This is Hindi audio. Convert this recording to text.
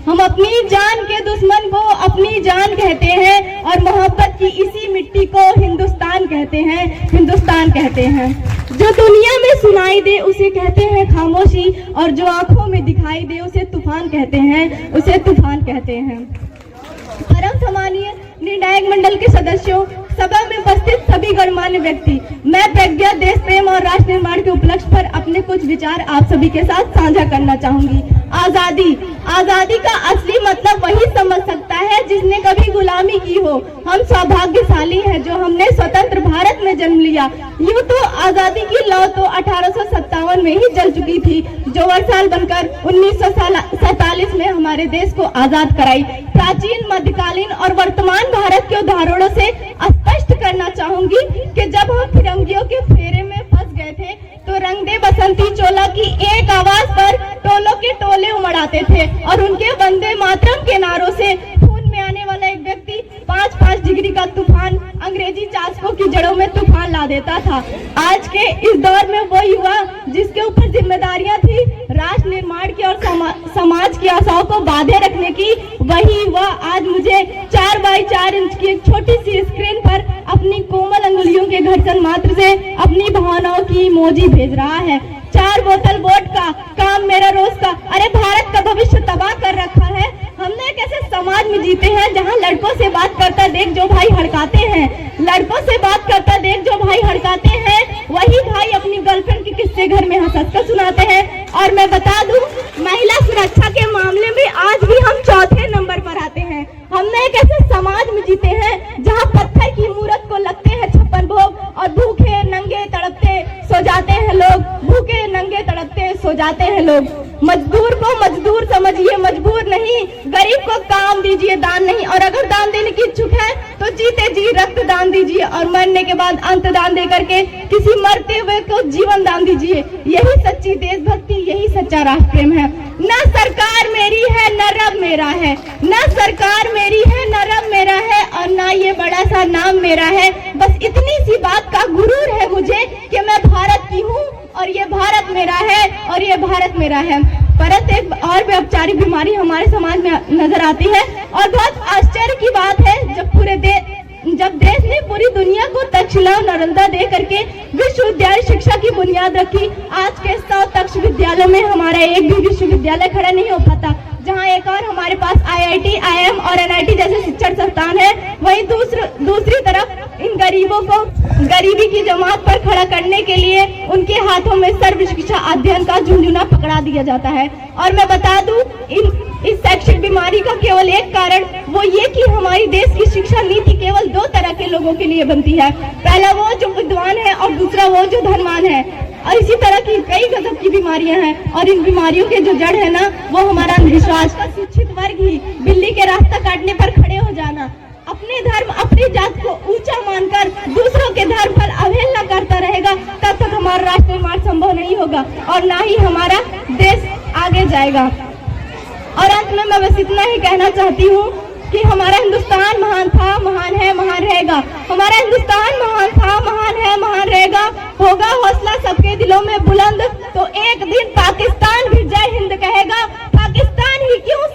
हम अपनी जान के दुश्मन को अपनी जान कहते हैं और मोहब्बत की इसी मिट्टी को हिंदुस्तान कहते हैं, हिंदुस्तान कहते हैं। जो दुनिया में सुनाई दे उसे कहते हैं खामोशी और जो आंखों में दिखाई दे उसे तूफान कहते हैं, उसे तूफान कहते हैं। परम सम्मानीय निर्णायक मंडल के सदस्यों, सभा में उपस्थित सभी गणमान्य व्यक्ति, मैं प्रज्ञा, देश प्रेम और राष्ट्र निर्माण के उपलक्ष्य पर अपने कुछ विचार आप सभी के साथ साझा करना चाहूंगी। आजादी, आजादी का असली मतलब वही समझ सकता है जिसने कभी गुलामी की हो। हम सौभाग्यशाली हैं जो हमने स्वतंत्र भारत में जन्म लिया। यूं तो आजादी की लौ तो 1857 में ही जल चुकी थी, जो वर्षाल बनकर 1947 में हमारे देश को आजाद कराई। प्राचीन, मध्यकालीन और वर्तमान भारत के उदाहरणों से स्पष्ट करना चाहूंगी कि जब हम फिरंगियों के फेरे में फंस गए थे तो रंग दे बसंती चोला की एक आवाज पर टोलों के टोले उमड़ आते थे और उनके वंदे मातरम के नारों से खून में आने वाला एक व्यक्ति 5-5 डिग्री का तूफान, अंग्रेजी चाशकों की जड़ों में तूफान ला देता था। आज के इस दौर में वो युवा जिसके ऊपर जिम्मेदारियां थी राष्ट्र निर्माण की और समाज की आशाओं को बांधे रखने की, वही युवा आज मुझे 4x4 इंच की एक छोटी सी स्क्रीन पर अपनी कोमल अंगुलियों के घर्षण मात्र से अपनी भावनाओं की इमोजी भेज रहा है। 4 बोतल वोट का काम मेरा रोज का। अरे भारत का भविष्य तबाह कर रखा है। हमने एक ऐसे समाज में जीते हैं जहां लड़कों से बात करता देख जो भाई हड़काते हैं, लड़कों से बात करता देख जो भाई हड़काते हैं, वही भाई अपनी गर्लफ्रेंड के किस्से घर में हंस कर सुनाते हैं। और मैं बता दूं, महिला सुरक्षा के मामले में आज भी हम चौथे नंबर पर आते हैं। हमने एक ऐसे समाज में जीते हैं जहां पत्थर की मूरत को लगते हैं 56 भोग और भूखे नंगे तड़पते सो जाते हैं लोग, भूखे नंगे तड़पते सो जाते हैं लोग। मजदूर को मजदूर समझिए, मजबूर नहीं। गरीब को काम दीजिए, दान नहीं। और अगर दान देने की इच्छुक है तो जीते जी रक्त दान दीजिए और मरने के बाद अंत दान दे करके किसी मरते हुए को जीवन दान दीजिए। यही सच्ची देशभक्ति, यही सच्चा राष्ट्र प्रेम है। न सरकार मेरी है न रब मेरा है, न सरकार मेरी है न रब मेरा है और न ये बड़ा सा नाम मेरा है। बस इतनी सी बात का गुरूर है मुझे कि मैं भारत की हूँ और ये भारत मेरा है और ये भारत मेरा है। परंतु एक और व्यापचारी बीमारी हमारे समाज में नजर आती है और बहुत आश्चर्य की बात है जब देश ने पूरी दुनिया को तक्षशिला और नालंदा दे करके विश्वविद्यालय शिक्षा की बुनियाद रखी, आज के 100 तक्ष विद्यालयों में हमारा एक भी विश्वविद्यालय खड़ा नहीं हो पाता। जहां एक और हमारे पास IIT, IIM और NIT जैसे शिक्षण संस्थान है, वहीं दूसरी तरफ इन गरीबों को गरीबी की जमात पर खड़ा करने के लिए उनके हाथों में सर्व शिक्षा अध्ययन का झुंझुना पकड़ा दिया जाता है। और मैं बता दूं, इस शैक्षिक बीमारी का केवल एक कारण वो ये कि हमारी देश की शिक्षा नीति केवल 2 तरह के लोगों के लिए बनती है। पहला वो जो विद्वान है और दूसरा वो जो धनवान है। और इसी तरह की कई गजब की बीमारियां हैं और इन बीमारियों के जो जड़ है ना, वो हमारा अंधविश्वास का शिक्षित वर्ग ही बिल्ली के रास्ता काटने पर खड़े हो जाना, अपने धर्म अपनी जात को ऊंचा मानकर दूसरों के धर्म पर अवहेलना करता रहेगा, तब तक हमारा राष्ट्र निर्माण संभव नहीं होगा और ना ही हमारा देश आगे जाएगा। और अंत में मैं बस इतना ही कहना चाहती हूँ कि हमारा हिंदुस्तान महान था, महान है, महान रहेगा। हमारा हिंदुस्तान महान था, महान है, महान रहेगा। होगा हौसला सबके दिलों में बुलंद तो एक दिन पाकिस्तान भी जय हिंद कहेगा। पाकिस्तान ही क्यों